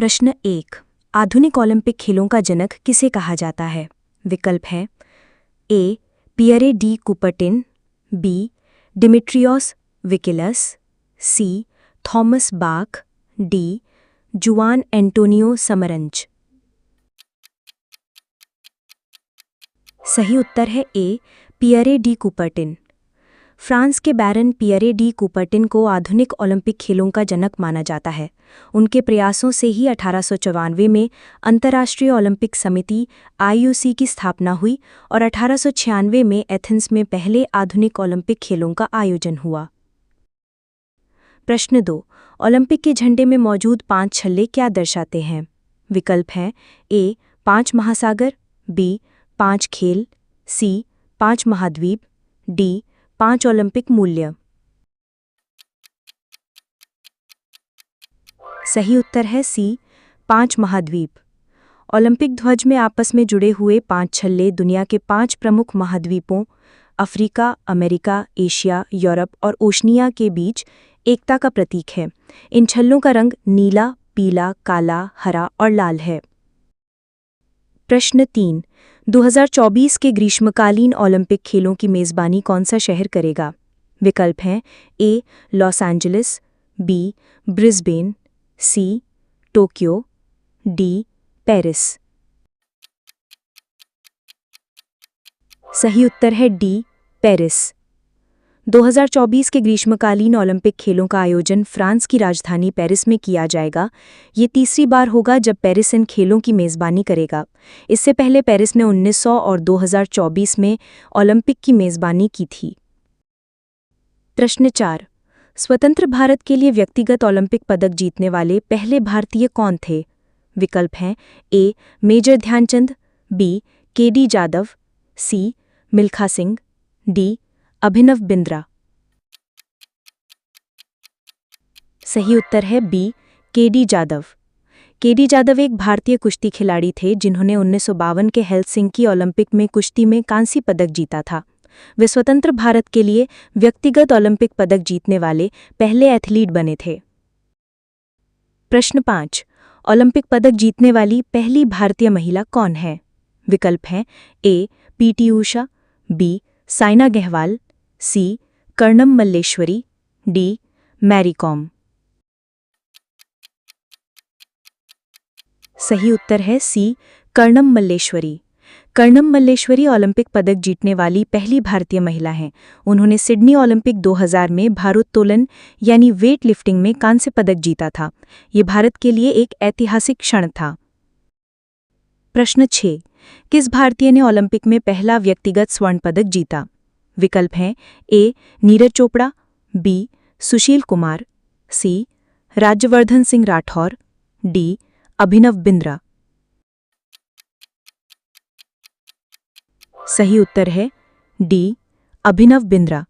प्रश्न 1। आधुनिक ओलंपिक खेलों का जनक किसे कहा जाता है? विकल्प है A. Pierre de Coubertin, B. Demetrios Vikelas, C. Thomas Bach, D. Juan Antonio Samaranch. सही उत्तर है A. Pierre de Coubertin. France के बैरन पियरे डी कुपर्टिन को आधुनिक ओलंपिक खेलों का जनक माना जाता है। उनके प्रयासों से ही 1894 में अंतर्राष्ट्रीय ओलंपिक समिति (IOC) की स्थापना हुई और 1896 में एथेंस में पहले आधुनिक ओलंपिक खेलों का आयोजन हुआ। प्रश्न 2। ओलंपिक के झंडे में मौजूद 5 छल्ले क्या दर्शाते हैं? विकल्प हैं ए. 5 महासागर, बी. 5 खेल, सी. 5 महाद्वीप, डी. 5 ओलंपिक मूल्य। सही उत्तर है सी. 5 महाद्वीप। ओलंपिक ध्वज में आपस में जुड़े हुए 5 छल्ले दुनिया के 5 प्रमुख महाद्वीपों अफ्रीका, अमेरिका, एशिया, यूरोप और ओशनिया के बीच एकता का प्रतीक है। इन छल्लों का रंग नीला, पीला, काला, हरा और लाल है। प्रश्न 3। 2024 के ग्रीष्मकालीन ओलंपिक खेलों की मेज़बानी कौन सा शहर करेगा? विकल्प हैं A. Los Angeles, B. Brisbane, C. Tokyo, D. Paris. सही उत्तर है डी. पेरिस। 2024 के ग्रीष्मकालीन ओलंपिक खेलों का आयोजन फ्रांस की राजधानी पेरिस में किया जाएगा। ये तीसरी बार होगा जब पेरिस इन खेलों की मेज़बानी करेगा। इससे पहले पेरिस ने 1900 और 2024 में ओलंपिक की मेज़बानी की थी। प्रश्न 4। स्वतंत्र भारत के लिए व्यक्तिगत ओलंपिक पदक जीतने वाले पहले भारतीय कौन थे? विकल्प हैं A. Major Dhyan Chand, B. K D. Jadhav, C. Milkha Singh, D. Abhinav Bindra. सही उत्तर है B. K D. Jadhav. K D. Jadhav एक भारतीय कुश्ती खिलाड़ी थे जिन्होंने 1952 के हेलसिंकी ओलंपिक में कुश्ती में कांस्य पदक जीता था। वे स्वतंत्र भारत के लिए व्यक्तिगत ओलंपिक पदक जीतने वाले पहले एथलीट बने थे। प्रश्न 5। ओलंपिक पदक जीतने वाली पहली भारतीय महिला कौन है? विकल्प हैं A. P T. Usha, B. Saina Nehwal, C. Karnam Malleswari, D. Mary Kom. सही उत्तर है सी. कर्णम मल्लेश्वरी। कर्णम मल्लेश्वरी ओलंपिक पदक जीतने वाली पहली भारतीय महिला हैं। उन्होंने सिडनी ओलंपिक 2000 में भारोत्तोलन यानी वेट लिफ्टिंग में कांस्य पदक जीता था। ये भारत के लिए एक ऐतिहासिक क्षण था। प्रश्न 6। किस भारतीय ने ओलंपिक में पहला व्यक्तिगत स्वर्ण पदक जीता? विकल्प हैं ए. नीरज चोपड़ा, बी. सुशील कुमार, सी. राज्यवर्धन सिंह राठौर, डी. अभिनव बिंद्रा। सही उत्तर है डी. अभिनव बिंद्रा।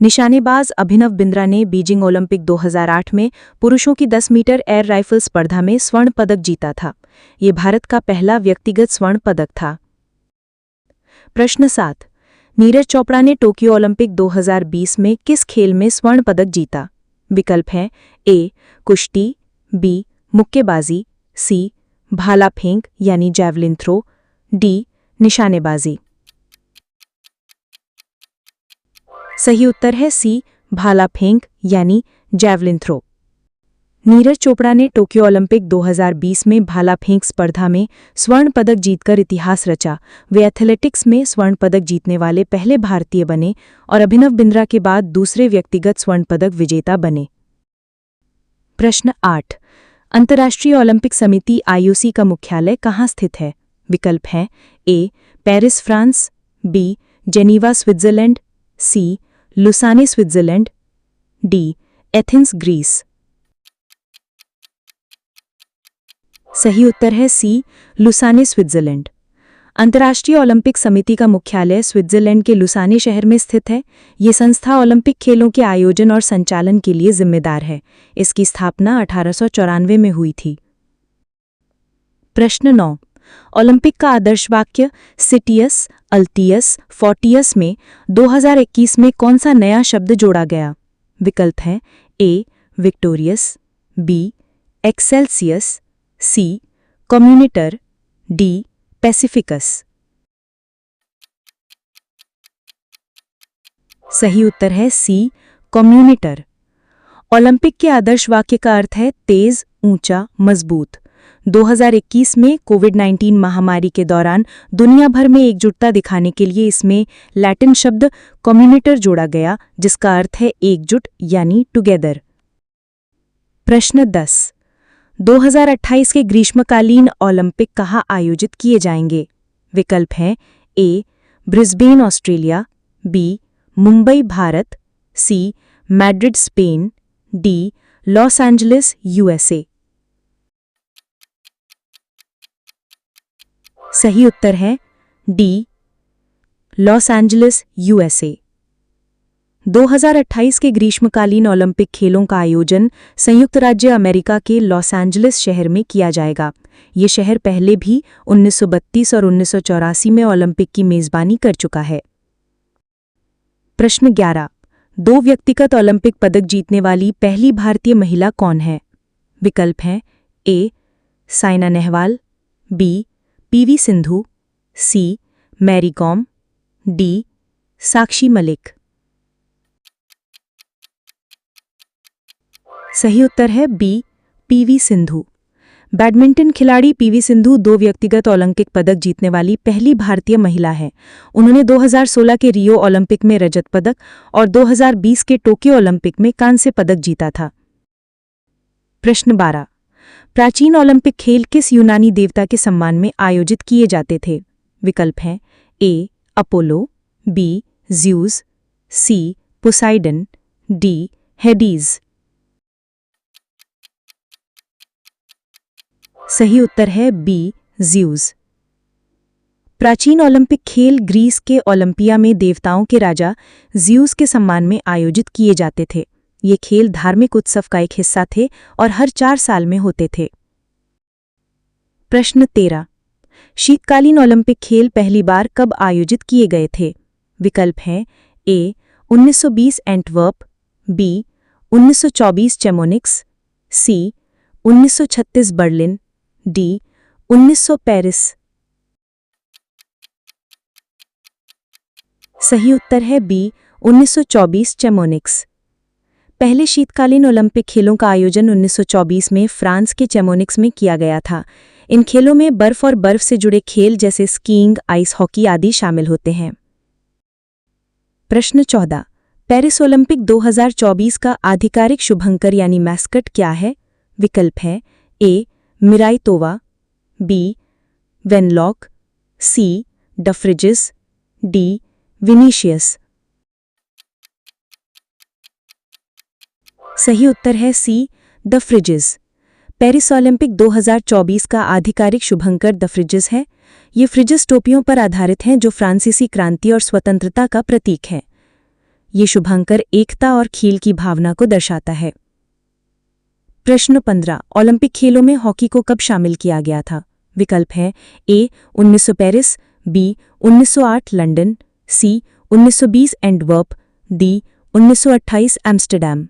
निशानेबाज अभिनव बिंद्रा ने बीजिंग ओलंपिक 2008 में पुरुषों की 10 मीटर एयर राइफल स्पर्धा में स्वर्ण पदक जीता था। ये भारत का पहला व्यक्तिगत स्वर्ण पदक था। प्रश्न 7। नीरज चोपड़ा ने टोक्यो ओलंपिक 2020 में किस खेल में स्वर्ण पदक जीता? विकल्प हैं ए. कुश्ती, बी. मुक्केबाजी, सी. भाला फेंक यानी जैवलिन थ्रो, डी. निशानेबाजी। सही उत्तर है सी. भाला फेंक यानी जैवलिन थ्रो। नीरज चोपड़ा ने टोक्यो ओलंपिक 2020 में भाला फेंक स्पर्धा में स्वर्ण पदक जीतकर इतिहास रचा। वे एथलेटिक्स में स्वर्ण पदक जीतने वाले पहले भारतीय बने और अभिनव बिंद्रा के बाद दूसरे व्यक्तिगत स्वर्ण पदक विजेता बने। प्रश्न 8। अंतर्राष्ट्रीय ओलंपिक समिति (IOC) का मुख्यालय कहाँ स्थित है? विकल्प हैं A. Paris France, B. Geneva Switzerland, C. Lausanne Switzerland, D. Athens Greece. सही उत्तर है सी. Lausanne Switzerland. अंतर्राष्ट्रीय ओलंपिक समिति का मुख्यालय स्विट्जरलैंड के लुसाने शहर में स्थित है। ये संस्था ओलंपिक खेलों के आयोजन और संचालन के लिए जिम्मेदार है। इसकी स्थापना 1894 में हुई थी। प्रश्न 9। ओलंपिक का आदर्श वाक्य सिटियस, अल्टियस, फोर्टियस में 2021 में कौन सा नया शब्द जोड़ा गया? विकल्प हैं ए. Victorious, B. एक्सेल्सियस, सी कम्युनिटर, डी पैसिफिकस। सही उत्तर है सी कम्युनिटर। ओलंपिक के आदर्श वाक्य का अर्थ है तेज, ऊंचा, मजबूत। 2021 में कोविड-19 महामारी के दौरान दुनिया भर में एकजुटता दिखाने के लिए इसमें लैटिन शब्द कम्युनिटर जोड़ा गया, जिसका अर्थ है एकजुट यानी टुगेदर। प्रश्न 10। 2028 के ग्रीष्मकालीन ओलंपिक कहाँ आयोजित किए जाएंगे? विकल्प हैं A Brisbane Australia, B Mumbai Bharat, C Madrid Spain, D Los Angeles USA. सही उत्तर है डी लॉस एंजलिस यूएसए। 2028 के ग्रीष्मकालीन ओलंपिक खेलों का आयोजन संयुक्त राज्य अमेरिका के लॉस एंजलिस शहर में किया जाएगा। ये शहर पहले भी 1932 और 1984 में ओलंपिक की मेजबानी कर चुका है। प्रश्न 11। 2 व्यक्तिगत ओलंपिक पदक जीतने वाली पहली भारतीय महिला कौन है? विकल्प हैं ए साइना नेहवाल, बी पीवी सिंधु, सी Mary com, D Sakshi Malik. सही उत्तर है बी पीवी सिंधु। बैडमिंटन खिलाड़ी पीवी सिंधु 2 व्यक्तिगत ओलंपिक पदक जीतने वाली पहली भारतीय महिला है। उन्होंने 2016 के रियो ओलंपिक में रजत पदक और 2020 के टोक्यो ओलंपिक में कांस्य पदक जीता था। प्रश्न 12। प्राचीन ओलंपिक खेल किस यूनानी देवता के सम्मान में आयोजित किए जाते थे? विकल्प हैं ए अपोलो, बी ज़्यूस, सी पोसाइडन, डी हेडीज। सही उत्तर है बी ज़्यूस। प्राचीन ओलंपिक खेल ग्रीस के ओलंपिया में देवताओं के राजा ज़्यूस के सम्मान में आयोजित किए जाते थे। ये खेल धार्मिक उत्सव का एक हिस्सा थे और हर 4 साल में होते थे। प्रश्न 13। शीतकालीन ओलंपिक खेल पहली बार कब आयोजित किए गए थे? विकल्प हैं ए 1920 एंटवर्प, बी 1924 चेमोनिक्स, सी 1936 बर्लिन, डी 1900 पेरिस। सही उत्तर है बी 1924 चेमोनिक्स। पहले शीतकालीन ओलंपिक खेलों का आयोजन 1924 में फ्रांस के चेमोनिक्स में किया गया था। इन खेलों में बर्फ और बर्फ से जुड़े खेल जैसे स्कीइंग, आइस हॉकी आदि शामिल होते हैं। प्रश्न 14। पेरिस ओलंपिक 2024 का आधिकारिक शुभंकर यानी मैस्कट क्या है? विकल्प हैं ए मिराई तोवा, बी वेनलॉक, सी डफरिजिस, डी विनीशियस। सही उत्तर है सी द फ्रिजिस। पेरिस ओलंपिक 2024 का आधिकारिक शुभंकर द फ्रिजिस है। ये फ्रिजिस टोपियों पर आधारित हैं जो फ्रांसीसी क्रांति और स्वतंत्रता का प्रतीक है। ये शुभंकर एकता और खेल की भावना को दर्शाता है। प्रश्न 15। ओलंपिक खेलों में हॉकी को कब शामिल किया गया था? विकल्प हैं ए 1900 पेरिस, बी 1908 लंदन, सी 1920 एंटवर्प, डी 1928 एम्स्टर्डम।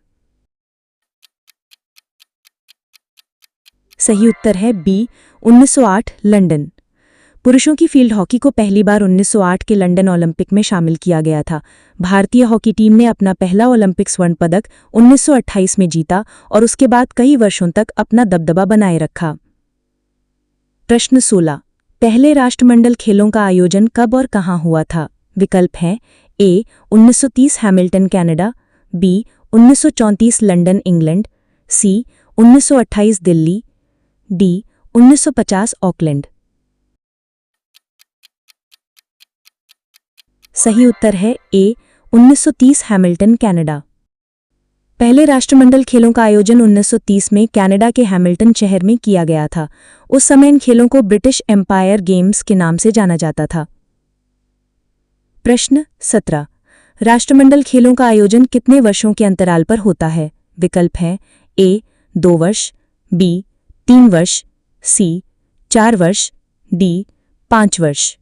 सही उत्तर है बी 1908 लंदन। पुरुषों की फील्ड हॉकी को पहली बार 1908 के लंदन ओलंपिक में शामिल किया गया था। भारतीय हॉकी टीम ने अपना पहला ओलंपिक स्वर्ण पदक 1928 में जीता और उसके बाद कई वर्षों तक अपना दबदबा बनाए रखा। प्रश्न 16। पहले राष्ट्रमंडल खेलों का आयोजन कब और कहां हुआ था? विकल्प हैं A 1930 Hamilton Canada, B 1934 London England, C 1928 Delhi, D 1950 Auckland. सही उत्तर है ए 1930 हैमिल्टन कनाडा। पहले राष्ट्रमंडल खेलों का आयोजन 1930 में कनाडा के हैमिल्टन शहर में किया गया था। उस समय इन खेलों को ब्रिटिश एम्पायर गेम्स के नाम से जाना जाता था। प्रश्न 17। राष्ट्रमंडल खेलों का आयोजन कितने वर्षों के अंतराल पर होता है? विकल्प हैं ए 2 वर्ष, बी 3 वर्ष, सी 4 वर्ष, डी 5 वर्ष।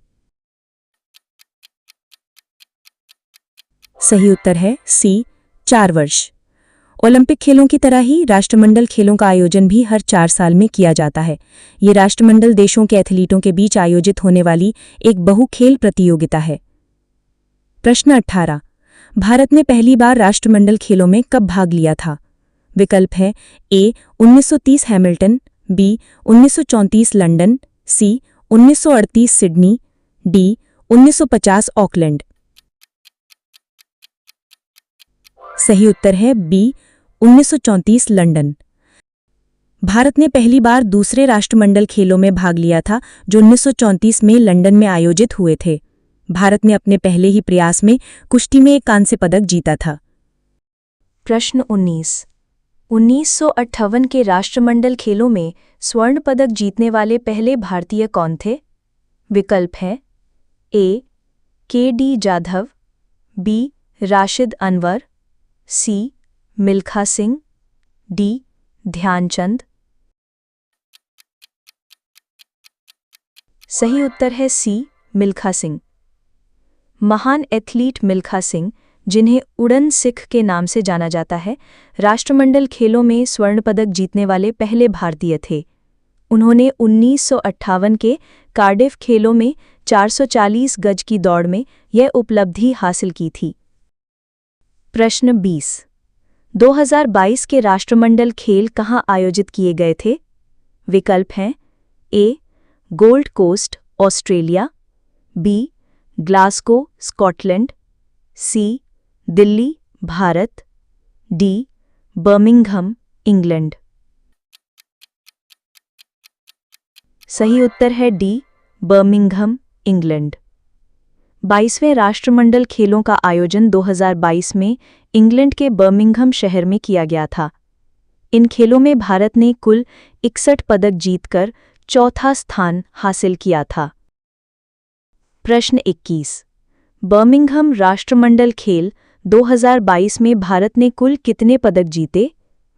सही उत्तर है सी 4 वर्ष। ओलंपिक खेलों की तरह ही राष्ट्रमंडल खेलों का आयोजन भी हर 4 साल में किया जाता है। ये राष्ट्रमंडल देशों के एथलीटों के बीच आयोजित होने वाली एक बहुखेल प्रतियोगिता है। प्रश्न 18। भारत ने पहली बार राष्ट्रमंडल खेलों में कब भाग लिया था? विकल्प है ए 1930 हैमिल्टन, बी 1934 लंदन, सी 1938 सिडनी, डी 1950 ऑकलैंड। सही उत्तर है बी 1934 लंदन। भारत ने पहली बार दूसरे राष्ट्रमंडल खेलों में भाग लिया था जो 1934 में लंदन में आयोजित हुए थे। भारत ने अपने पहले ही प्रयास में कुश्ती में एक कांस्य पदक जीता था। प्रश्न 19। 1958 के राष्ट्रमंडल खेलों में स्वर्ण पदक जीतने वाले पहले भारतीय कौन थे? विकल्प हैं ए के.डी. जाधव, बी राशिद अनवर, सी मिल्खा सिंह, डी ध्यानचंद। सही उत्तर है सी मिल्खा सिंह। महान एथलीट मिल्खा सिंह, जिन्हें उड़न सिख के नाम से जाना जाता है, राष्ट्रमंडल खेलों में स्वर्ण पदक जीतने वाले पहले भारतीय थे। उन्होंने 1958 के कार्डिफ खेलों में 440 गज की दौड़ में यह उपलब्धि हासिल की थी। प्रश्न 20। 2022 के राष्ट्रमंडल खेल कहाँ आयोजित किए गए थे? विकल्प हैं A Gold Coast Australia, B Glasgow Scotland, C Delhi Bharat, D Birmingham England. सही उत्तर है डी बर्मिंघम इंग्लैंड। 22वें राष्ट्रमंडल खेलों का आयोजन 2022 में इंग्लैंड के बर्मिंघम शहर में किया गया था। इन खेलों में भारत ने कुल 61 पदक जीतकर चौथा स्थान हासिल किया था। प्रश्न 21। बर्मिंघम राष्ट्रमंडल खेल 2022 में भारत ने कुल कितने पदक जीते?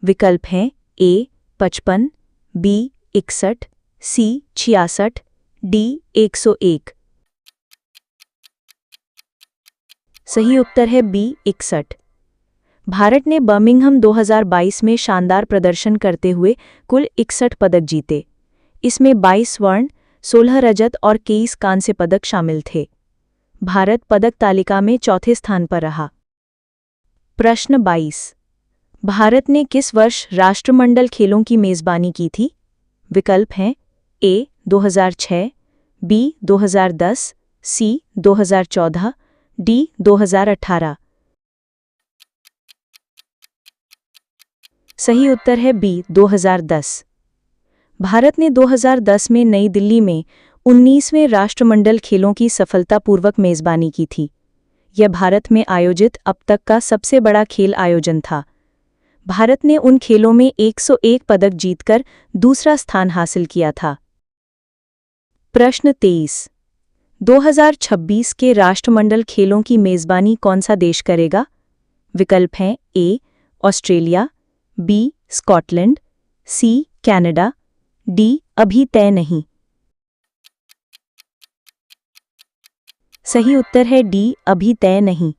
विकल्प हैं ए 55, बी 61, सी 66, डी 101। सही उत्तर है बी 61। भारत ने बर्मिंघम 2022 में शानदार प्रदर्शन करते हुए कुल 61 पदक जीते। इसमें 22 स्वर्ण, 16 रजत और 21 कांस्य पदक शामिल थे। भारत पदक तालिका में चौथे स्थान पर रहा। प्रश्न 22। भारत ने किस वर्ष राष्ट्रमंडल खेलों की मेजबानी की थी? विकल्प हैं ए 2006, बी 2010, सी 2014, डी 2018। सही उत्तर है बी 2010। भारत ने 2010 में नई दिल्ली में 19वें राष्ट्रमंडल खेलों की सफलतापूर्वक मेजबानी की थी। यह भारत में आयोजित अब तक का सबसे बड़ा खेल आयोजन था। भारत ने उन खेलों में 101 पदक जीतकर दूसरा स्थान हासिल किया था। प्रश्न 23। 2026 के राष्ट्रमंडल खेलों की मेजबानी कौन सा देश करेगा? विकल्प हैं A Australia, B Scotland, C Canada, D अभी तय नहीं। सही उत्तर है डी अभी तय नहीं।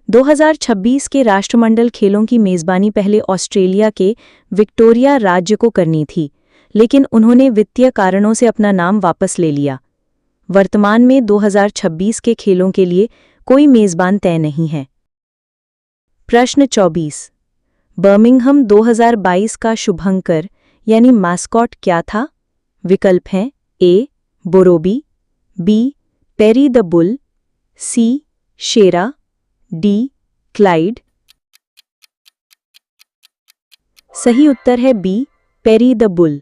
2026 के राष्ट्रमंडल खेलों की मेजबानी पहले ऑस्ट्रेलिया के विक्टोरिया राज्य को करनी थी, लेकिन उन्होंने वित्तीय कारणों से अपना नाम वापस ले लिया। वर्तमान में 2026 के खेलों के लिए कोई मेजबान तय नहीं है। प्रश्न 24। बर्मिंघम 2022 का शुभंकर यानी मास्कॉट क्या था? विकल्प हैं A Borobi, B Perry the Bull, C Shera, D Clyde. सही उत्तर है B Perry the Bull.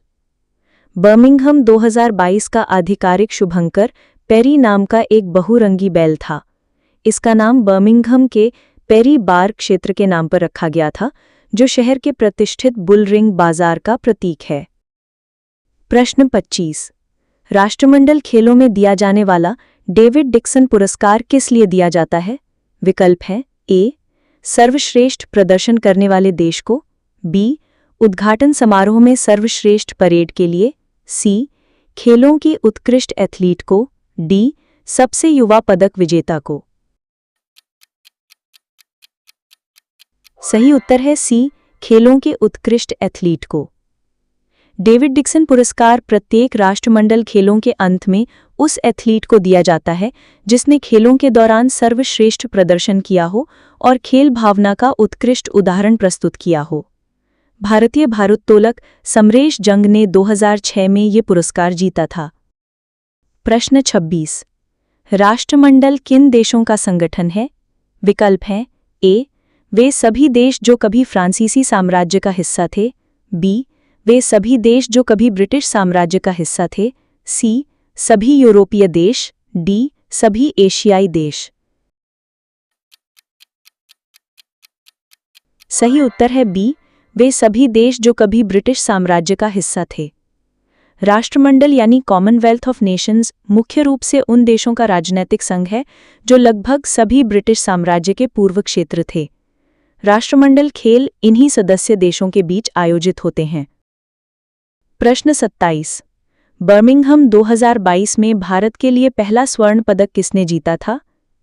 Birmingham 2022 का आधिकारिक शुभंकर पेरी नाम का एक बहुरंगी बैल था। इसका नाम बर्मिंघम के पेरी बार क्षेत्र के नाम पर रखा गया था, जो शहर के प्रतिष्ठित बुल रिंग बाजार का प्रतीक है। प्रश्न 25। राष्ट्रमंडल खेलों में दिया जाने वाला डेविड डिक्सन पुरस्कार किस लिए दिया जाता है? विकल्प हैं ए सर्वश्रेष्ठ प्रदर्शन करने वाले देश को, बी उद्घाटन समारोह में सर्वश्रेष्ठ परेड के लिए, सी खेलों की उत्कृष्ट एथलीट को, डी सबसे युवा पदक विजेता को। सही उत्तर है सी, खेलों के उत्कृष्ट एथलीट को। डेविड डिक्सन पुरस्कार प्रत्येक राष्ट्रमंडल खेलों के अंत में उस एथलीट को दिया जाता है जिसने खेलों के दौरान सर्वश्रेष्ठ प्रदर्शन किया हो और खेल भावना का उत्कृष्ट उदाहरण प्रस्तुत किया हो। भारतीय भारोत्तोलक समरेश जंग ने 2006 में ये पुरस्कार जीता था। प्रश्न 26। राष्ट्रमंडल किन देशों का संगठन है? विकल्प हैं ए, वे सभी देश जो कभी फ्रांसीसी साम्राज्य का हिस्सा थे, बी, वे सभी देश जो कभी ब्रिटिश साम्राज्य का हिस्सा थे, सी, सभी यूरोपीय देश, डी, सभी एशियाई देश। सही उत्तर है बी, वे सभी देश जो कभी ब्रिटिश साम्राज्य का हिस्सा थे। राष्ट्रमंडल यानी कॉमनवेल्थ ऑफ नेशंस मुख्य रूप से उन देशों का राजनैतिक संघ है जो लगभग सभी ब्रिटिश साम्राज्य के पूर्व क्षेत्र थे। राष्ट्रमंडल खेल इन्हीं सदस्य देशों के बीच आयोजित होते हैं। प्रश्न 27। बर्मिंघम 2022 में भारत के लिए पहला स्वर्ण पदक किसने जीता था?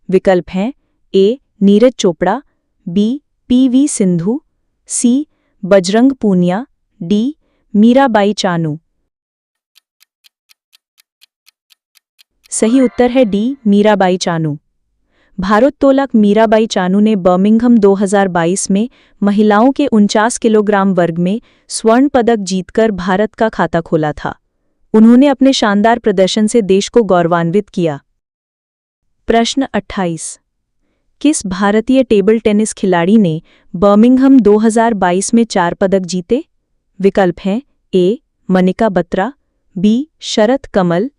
विकल्प हैं ए, नीरज चोपड़ा, बी, पी.वी. सिंधु, सी, बजरंग पूनिया, डी, मीराबाई चानू। सही उत्तर है डी, मीराबाई चानू। भारोत्तोलक मीराबाई चानू ने बर्मिंघम 2022 में महिलाओं के 49 किलोग्राम वर्ग में स्वर्ण पदक जीतकर भारत का खाता खोला था। उन्होंने अपने शानदार प्रदर्शन से देश को गौरवान्वित किया। प्रश्न 28। किस भारतीय टेबल टेनिस खिलाड़ी ने बर्मिंघम 2022 में 4 पदक जीते? विकल्प हैं ए, मनिका बत्रा, बी, शरत कमल,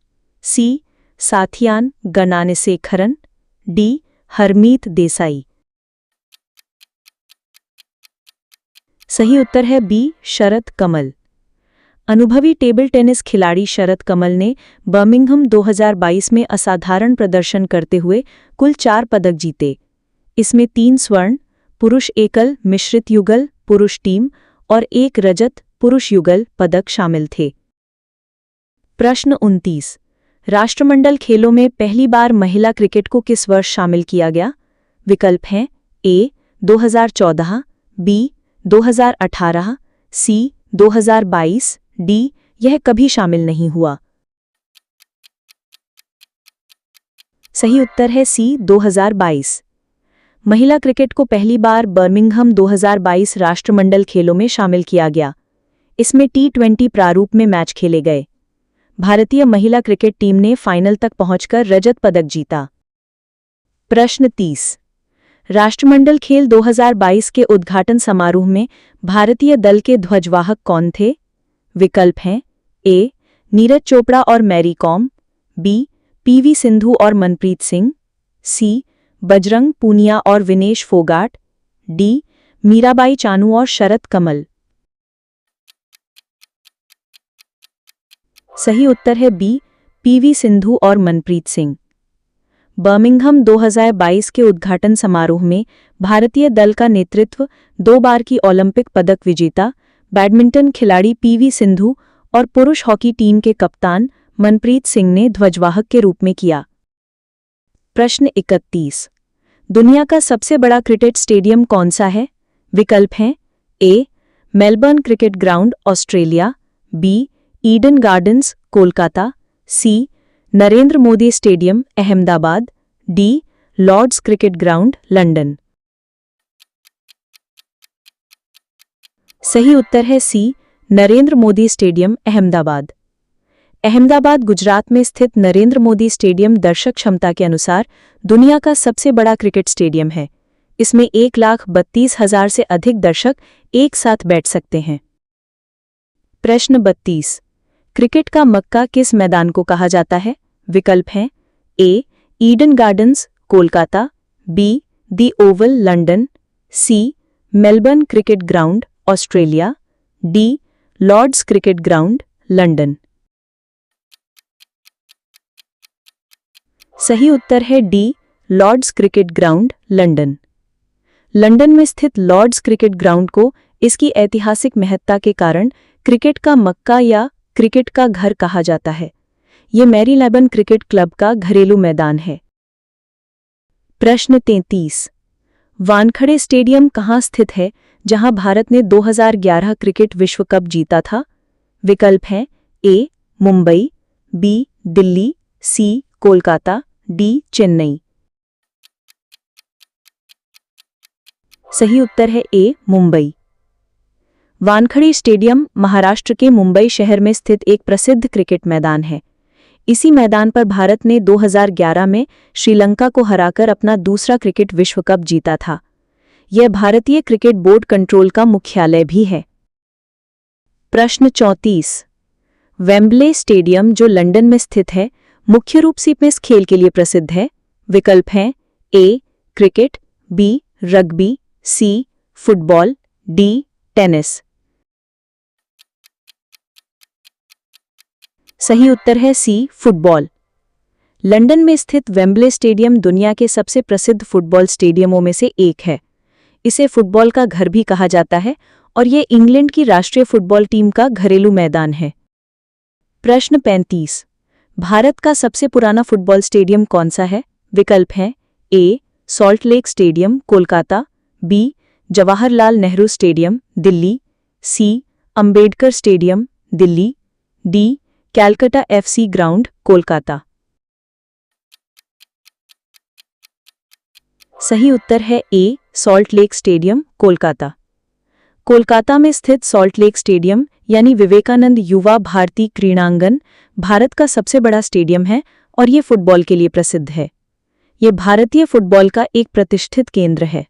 सी, साथियान गनानेसेखरन, डी, हरमीत देसाई। सही उत्तर है बी, शरत कमल। अनुभवी टेबल टेनिस खिलाड़ी शरत कमल ने बर्मिंघम 2022 में असाधारण प्रदर्शन करते हुए कुल 4 पदक जीते। इसमें 3 स्वर्ण, पुरुष एकल, मिश्रित युगल, पुरुष टीम और 1 रजत, पुरुष युगल पदक शामिल थे। प्रश्न 29। राष्ट्रमंडल खेलों में पहली बार महिला क्रिकेट को किस वर्ष शामिल किया गया? विकल्प हैं ए, 2014, बी, 2018, सी, 2022, डी, यह कभी शामिल नहीं हुआ। सही उत्तर है सी, 2022। महिला क्रिकेट को पहली बार बर्मिंघम 2022 राष्ट्रमंडल खेलों में शामिल किया गया। इसमें T20 प्रारूप में मैच खेले गए। भारतीय महिला क्रिकेट टीम ने फाइनल तक पहुंचकर रजत पदक जीता। प्रश्न 30। राष्ट्रमंडल खेल 2022 के उद्घाटन समारोह में भारतीय दल के ध्वजवाहक कौन थे? विकल्प हैं ए, नीरज चोपड़ा और Mary Kom, B, P V. Sindhu और मनप्रीत सिंह, सी, बजरंग पूनिया और विनेश फोगाट, डी, मीराबाई चानू और शरत कमल। सही उत्तर है बी, पी.वी. सिंधु और मनप्रीत सिंह। बर्मिंघम 2022 के उद्घाटन समारोह में भारतीय दल का नेतृत्व 2 बार की ओलंपिक पदक विजेता बैडमिंटन खिलाड़ी पी.वी. सिंधु और पुरुष हॉकी टीम के कप्तान मनप्रीत सिंह ने ध्वजवाहक के रूप में किया। प्रश्न 31। दुनिया का सबसे बड़ा क्रिकेट स्टेडियम कौन सा है? विकल्प हैं A, Melbourne Cricket Ground Australia, B, Eden Gardens Kolkata, C, Narendra Modi Stadium Ahmedabad, D, Lord's Cricket Ground London. सही उत्तर है सी, नरेंद्र मोदी स्टेडियम अहमदाबाद। अहमदाबाद गुजरात में स्थित नरेंद्र मोदी स्टेडियम दर्शक क्षमता के अनुसार दुनिया का सबसे बड़ा क्रिकेट स्टेडियम है। इसमें 1,32,000 से अधिक दर्शक एक साथ बैठ सकते हैं। प्रश्न 32। क्रिकेट का मक्का किस मैदान को कहा जाता है? विकल्प हैं A, Eden Gardens Kolkata, B, the Oval London, C, Melbourne Cricket Ground Australia, D, Lord's Cricket Ground London. सही उत्तर है D, Lord's Cricket Ground London. London में स्थित लॉर्ड्स क्रिकेट ग्राउंड को इसकी ऐतिहासिक महत्ता के कारण क्रिकेट का मक्का या क्रिकेट का घर कहा जाता है। ये मैरीलेबन क्रिकेट क्लब का घरेलू मैदान है। प्रश्न 33। वानखड़े स्टेडियम कहाँ स्थित है जहां भारत ने 2011 क्रिकेट विश्व कप जीता था? विकल्प हैं ए. मुंबई, बी. दिल्ली, सी. कोलकाता, डी. चेन्नई। सही उत्तर है ए. मुंबई। वानखड़े स्टेडियम महाराष्ट्र के मुंबई शहर में स्थित एक प्रसिद्ध क्रिकेट मैदान है। इसी मैदान पर भारत ने 2011 में श्रीलंका को हराकर अपना दूसरा क्रिकेट विश्व कप जीता था। यह भारतीय क्रिकेट बोर्ड कंट्रोल का मुख्यालय भी है। प्रश्न 34। वेम्बले स्टेडियम जो लंदन में स्थित है, मुख्य रूप से किस खेल के लिए प्रसिद्ध है? विकल्प हैं A. Cricket, B. Rugby, C. Football, D. Tennis. सही उत्तर है सी. फुटबॉल। लंदन में स्थित वेम्बले स्टेडियम दुनिया के सबसे प्रसिद्ध फुटबॉल स्टेडियमों में से एक है। इसे फुटबॉल का घर भी कहा जाता है और ये इंग्लैंड की राष्ट्रीय फुटबॉल टीम का घरेलू मैदान है। प्रश्न 35। भारत का सबसे पुराना फुटबॉल स्टेडियम कौन सा है? विकल्प हैं A. Salt Lake Stadium, Kolkata, B. Jawaharlal Nehru Stadium, Delhi, C. Ambedkar Stadium, Delhi, D. Calcutta FC ground, Kolkata. सही उत्तर है A. Salt Lake Stadium, Kolkata. Kolkata में स्थित सॉल्ट लेक स्टेडियम यानी विवेकानंद युवा भारती क्रीड़ांगन भारत का सबसे बड़ा स्टेडियम है और ये फुटबॉल के लिए प्रसिद्ध है। ये भारतीय फुटबॉल का एक प्रतिष्ठित केंद्र है।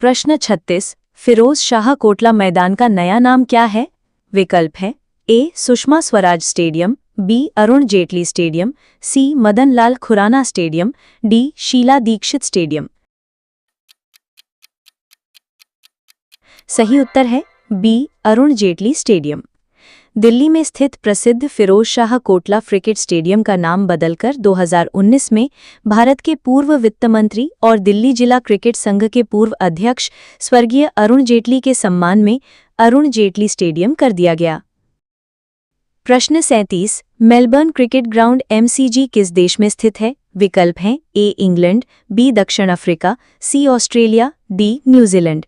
प्रश्न 36। फिरोज शाह कोटला मैदान का नया नाम क्या है? विकल्प है A. Sushma Swaraj Stadium, B. Arun Jaitley Stadium, C. Madan Lal Khurana Stadium, D. Sheila Dikshit Stadium. सही उत्तर है बी. अरुण जेटली स्टेडियम। दिल्ली में स्थित प्रसिद्ध फिरोज शाह कोटला क्रिकेट स्टेडियम का नाम बदलकर 2019 में भारत के पूर्व वित्त मंत्री और दिल्ली जिला क्रिकेट संघ के पूर्व अध्यक्ष स्वर्गीय अरुण जेटली के सम्मान में अरुण जेटली स्टेडियम कर दिया गया। प्रश्न 37। मेलबर्न क्रिकेट ग्राउंड MCG किस देश में स्थित है? विकल्प हैं ए. England, B. दक्षिण Africa, C. Australia, D. New Zealand.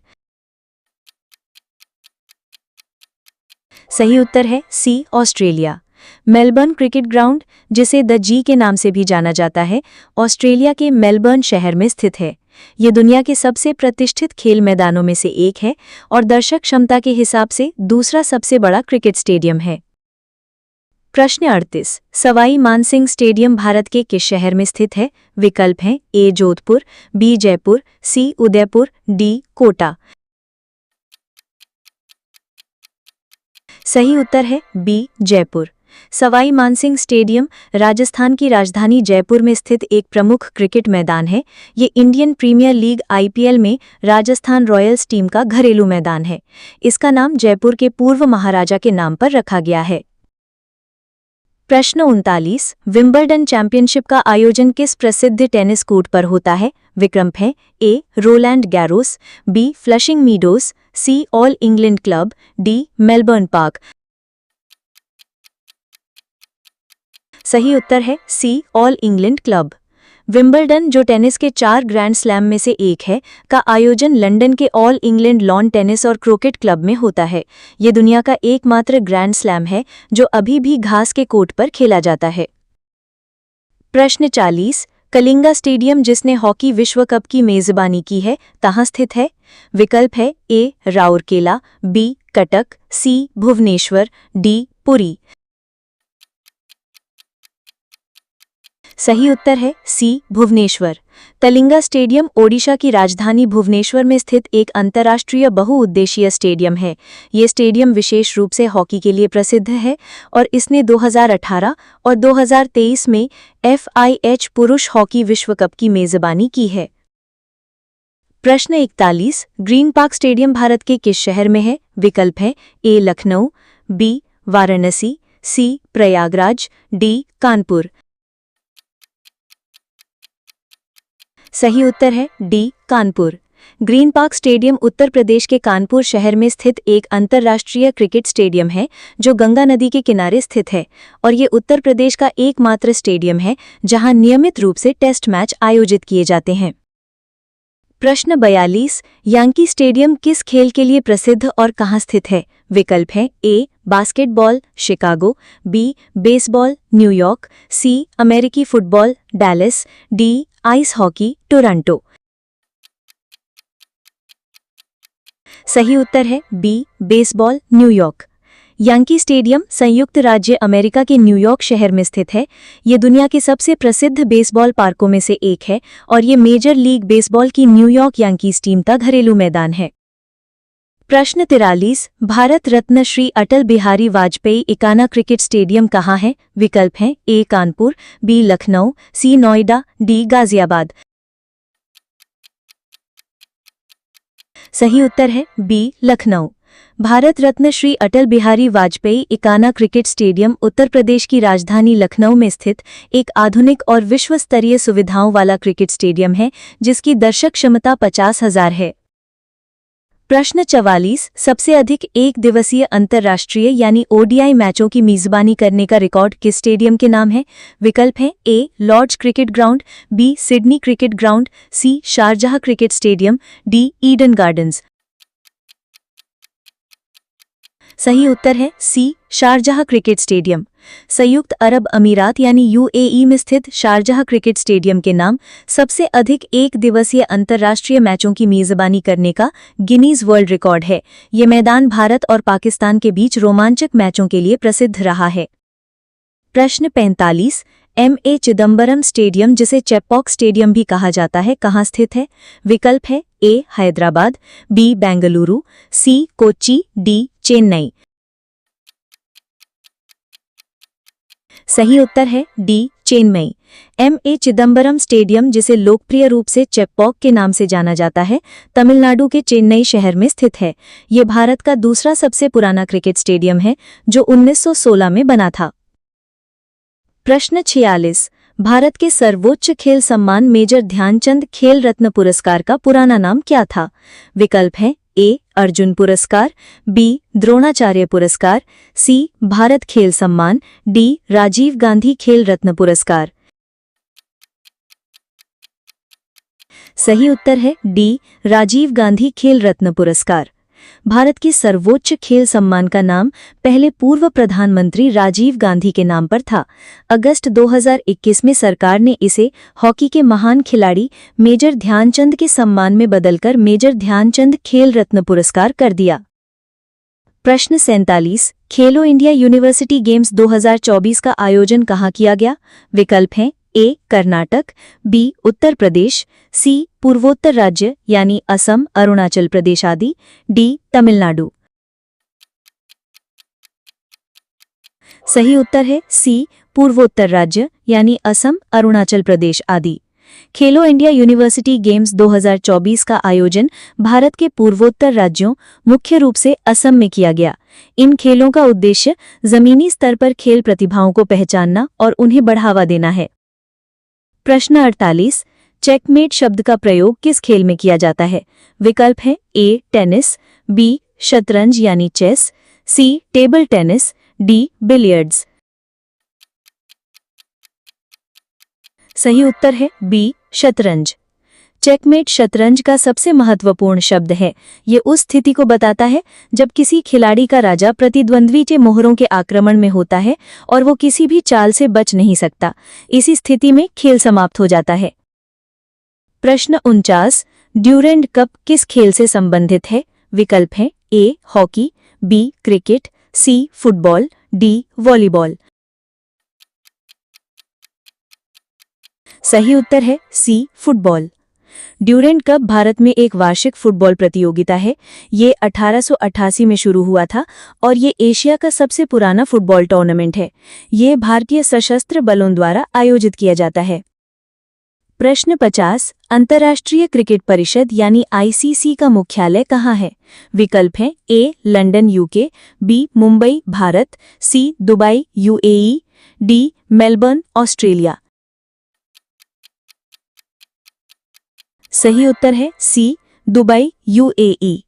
सही उत्तर है C. Australia. Melbourne Cricket Ground, जिसे द जी के नाम से भी जाना जाता है, ऑस्ट्रेलिया के मेलबर्न शहर में स्थित है। ये दुनिया के सबसे प्रतिष्ठित खेल मैदानों में से एक है और दर्शक क्षमता के हिसाब से दूसरा सबसे बड़ा क्रिकेट स्टेडियम है। प्रश्न 38। सवाई मानसिंह स्टेडियम भारत के किस शहर में स्थित है? विकल्प हैं ए. जोधपुर, बी. जयपुर, सी. उदयपुर, डी. कोटा। सही उत्तर है बी. जयपुर। सवाई मानसिंह स्टेडियम राजस्थान की राजधानी जयपुर में स्थित एक प्रमुख क्रिकेट मैदान है। ये इंडियन प्रीमियर लीग IPL में राजस्थान रॉयल्स टीम का घरेलू मैदान है। इसका नाम जयपुर के पूर्व महाराजा के नाम पर रखा गया है। प्रश्न 39। विंबलडन चैंपियनशिप का आयोजन किस प्रसिद्ध टेनिस कोर्ट पर होता है? विकल्प हैं A. Roland Garros, B. Flushing Meadows, C. All England Club, D. Melbourne Park. सही उत्तर है C. All England Club. Wimbledon, जो टेनिस के 4 ग्रैंड स्लैम में से एक है, का आयोजन लंदन के ऑल इंग्लैंड लॉन टेनिस और क्रिकेट क्लब में होता है। ये दुनिया का एकमात्र ग्रैंड स्लैम है जो अभी भी घास के कोर्ट पर खेला जाता है। प्रश्न 40। कलिंगा स्टेडियम, जिसने हॉकी विश्व कप की मेजबानी की है, कहाँ स्थित है? विकल्प है ए. राउरकेला, बी. कटक, सी. भुवनेश्वर, डी. पुरी। सही उत्तर है सी. भुवनेश्वर। कलिंगा स्टेडियम ओडिशा की राजधानी भुवनेश्वर में स्थित एक अंतर्राष्ट्रीय बहुउद्देशीय स्टेडियम है। ये स्टेडियम विशेष रूप से हॉकी के लिए प्रसिद्ध है और इसने 2018 और 2023 में FIH पुरुष हॉकी विश्व कप की मेजबानी की है। प्रश्न 41। ग्रीन पार्क स्टेडियम भारत के किस शहर में है? विकल्प है A. Lucknow, B. Varanasi, C. Prayagraj, D. Kanpur. सही उत्तर है D. Kanpur. Green Park Stadium Uttar Pradesh के कानपुर शहर में स्थित एक अंतर्राष्ट्रीय क्रिकेट स्टेडियम है जो गंगा नदी के किनारे स्थित है और ये उत्तर प्रदेश का एकमात्र स्टेडियम है जहां नियमित रूप से टेस्ट मैच आयोजित किए जाते हैं। प्रश्न 42 यांकी स्टेडियम किस खेल के लिए प्रसिद्ध और कहाँ स्थित है? विकल्प हैं A basketball Chicago, B baseball New York, C अमेरिकी football Dallas, D ice hockey Toronto. सही उत्तर है B baseball New York. Yankee Stadium संयुक्त राज्य अमेरिका के न्यूयॉर्क शहर में स्थित है। ये दुनिया के सबसे प्रसिद्ध बेसबॉल पार्कों में से एक है और ये मेजर लीग बेसबॉल की न्यूयॉर्क यांकीज टीम का घरेलू मैदान है। प्रश्न 43 भारत रत्न श्री अटल बिहारी वाजपेयी इकाना क्रिकेट स्टेडियम कहाँ है? विकल्प हैं ए कानपुर, बी लखनऊ, सी नोएडा, डी गाजियाबाद। सही उत्तर है B Lucknow. Bharat Ratna Shri Atal Bihari Vajpayee Ekana cricket stadium Uttar प्रदेश की राजधानी लखनऊ में स्थित एक आधुनिक और विश्व स्तरीय सुविधाओं वाला क्रिकेट स्टेडियम है जिसकी दर्शक क्षमता 50,000 है। प्रश्न 44 सबसे अधिक एक दिवसीय अंतर्राष्ट्रीय यानी ओडीआई मैचों की मेजबानी करने का रिकॉर्ड किस स्टेडियम के नाम है? विकल्प हैं A Lord's Cricket Ground, B Sydney Cricket Ground, C Sharjah Cricket Stadium, D Eden Gardens. सही उत्तर है सी शारजाह क्रिकेट स्टेडियम। संयुक्त अरब अमीरात यानी यूएई में स्थित शारजाह क्रिकेट स्टेडियम के नाम सबसे अधिक एक दिवसीय अंतर्राष्ट्रीय मैचों की मेजबानी करने का गिनीज वर्ल्ड रिकॉर्ड है। ये मैदान भारत और पाकिस्तान के बीच रोमांचक मैचों के लिए प्रसिद्ध रहा है। प्रश्न 45 एमए चिदम्बरम स्टेडियम जिसे चेपॉक स्टेडियम भी कहा जाता है कहाँ स्थित है? विकल्प है ए हैदराबाद, बी बेंगलुरु, सी कोच्चि, डी चेन्नई। सही उत्तर है D Chennai. MA Chidambaram stadium जिसे लोकप्रिय रूप से चेपॉक के नाम से जाना जाता है तमिलनाडु के चेन्नई शहर में स्थित है। ये भारत का दूसरा सबसे पुराना क्रिकेट स्टेडियम है जो 1916 में बना था। प्रश्न 46 भारत के सर्वोच्च खेल सम्मान मेजर ध्यानचंद खेल रत्न पुरस्कार का पुराना नाम क्या था? विकल्प हैं ए अर्जुन पुरस्कार, बी द्रोणाचार्य पुरस्कार, सी भारत खेल सम्मान, डी राजीव गांधी खेल रत्न पुरस्कार। सही उत्तर है डी राजीव गांधी खेल रत्न पुरस्कार। भारत के सर्वोच्च खेल सम्मान का नाम पहले पूर्व प्रधानमंत्री राजीव गांधी के नाम पर था। अगस्त 2021 में सरकार ने इसे हॉकी के महान खिलाड़ी मेजर ध्यानचंद के सम्मान में बदलकर मेजर ध्यानचंद खेल रत्न पुरस्कार कर दिया। प्रश्न 47 खेलो इंडिया यूनिवर्सिटी गेम्स 2024 का आयोजन कहाँ किया गया? विकल्प हैं ए कर्नाटक, बी उत्तर प्रदेश, सी पूर्वोत्तर राज्य यानी असम अरुणाचल प्रदेश आदि, डी तमिलनाडु। सही उत्तर है सी पूर्वोत्तर राज्य यानी असम अरुणाचल प्रदेश आदि। खेलो इंडिया यूनिवर्सिटी गेम्स 2024 का आयोजन भारत के पूर्वोत्तर राज्यों मुख्य रूप से असम में किया गया। इन खेलों का उद्देश्य जमीनी स्तर पर खेल प्रतिभाओं को पहचानना और उन्हें बढ़ावा देना है। प्रश्न 48 चेकमेट शब्द का प्रयोग किस खेल में किया जाता है? विकल्प हैं ए टेनिस, बी शतरंज यानी चेस, सी टेबल टेनिस, डी बिलियर्ड्स। सही उत्तर है बी शतरंज। चेकमेट शतरंज का सबसे महत्वपूर्ण शब्द है। ये उस स्थिति को बताता है जब किसी खिलाड़ी का राजा प्रतिद्वंद्वी के मोहरों के आक्रमण में होता है और वो किसी भी चाल से बच नहीं सकता। इसी स्थिति में खेल समाप्त हो जाता है। प्रश्न 49 ड्यूरेंट कप किस खेल से संबंधित है? विकल्प हैं A hockey, B cricket, C football, D volleyball. सही उत्तर है C football. Durand cup Bharat में एक वार्षिक फुटबॉल प्रतियोगिता है। ये 1888 में शुरू हुआ था और ये एशिया का सबसे पुराना फुटबॉल टूर्नामेंट है। ये भारतीय सशस्त्र बलों द्वारा आयोजित किया जाता है। प्रश्न 50 अंतर्राष्ट्रीय क्रिकेट परिषद यानी आईसीसी का मुख्यालय कहाँ है? विकल्प हैं A London UK, B Mumbai Bharat, C Dubai UAE, D Melbourne Australia. सही उत्तर है सी दुबई यूएई।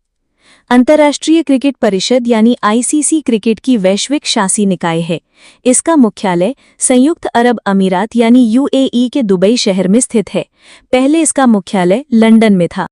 अंतर्राष्ट्रीय क्रिकेट परिषद यानी आईसीसी क्रिकेट की वैश्विक शासी निकाय है। इसका मुख्यालय संयुक्त अरब अमीरात यानी यूएई के दुबई शहर में स्थित है। पहले इसका मुख्यालय लंदन में था।